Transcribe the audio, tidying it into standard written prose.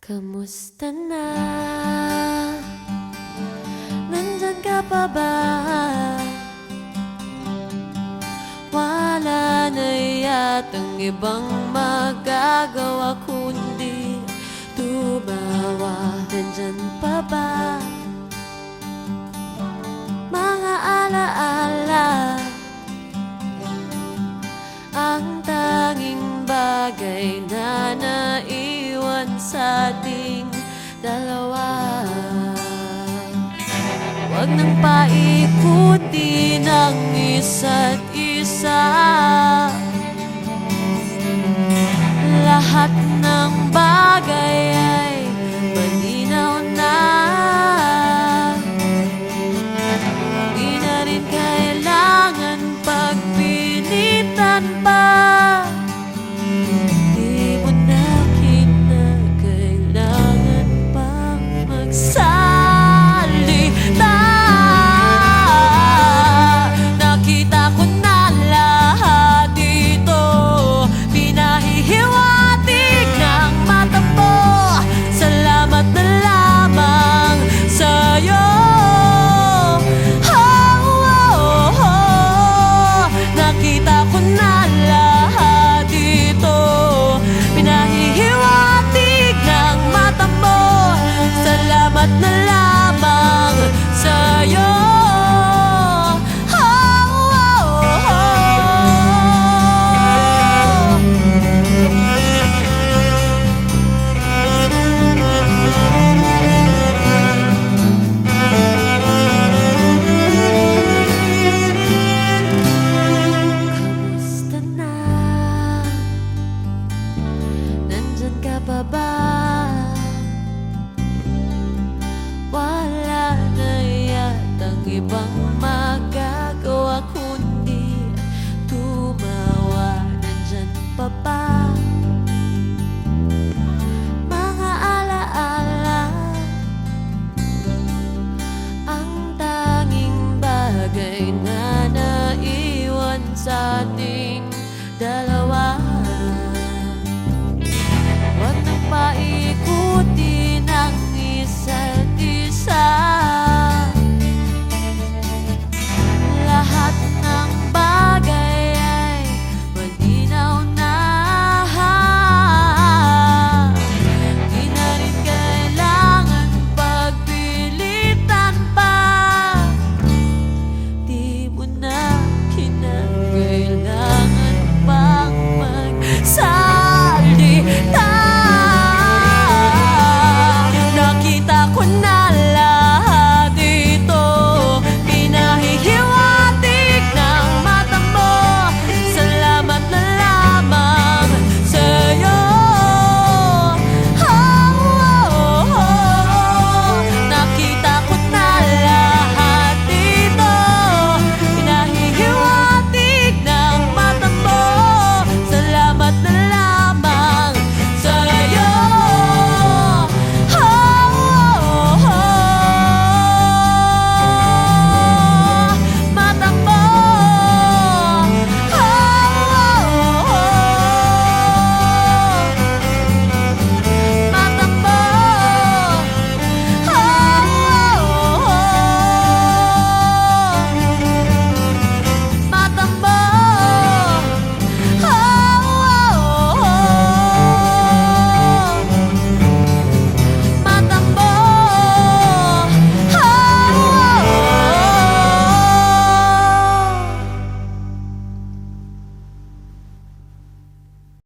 Kamusta na? Nandyan ka pa ba? Wala na yatang ibang magagawa kundi tumawa. Nandyan pa ba mga alaala? Ang tanging bagay na naiwan sa ating dalawa. Huwag nang paikuti ng isa't isa. Lahat ng bagay ay malinaw na. Di na rin kailangan pagpilitan pa. Di mo na kinakailangan pang magsalita. Nakita ko na lahat dito, pinahihiwatig ng mata mo. Salamat na lamang sa'yo. Nakita ko na lahat dito, pinahihiwatig ng mata mo. Salamat na lamang sa'yo. Kamusta na? Nandyan ka pa ba? Wala na yatang ibang magagawa kundi tumawa. Nandyan pa ba mga alaala? Ang tanging bagay na naiwan sa ating dalawa. Huwag nang paikuti ng isa't isa. Lahat ng bagay ay malinaw na. Di na rin kailangan pagpilitan pa. Di mo na kinakailangan pang magsalita. Nakita ko na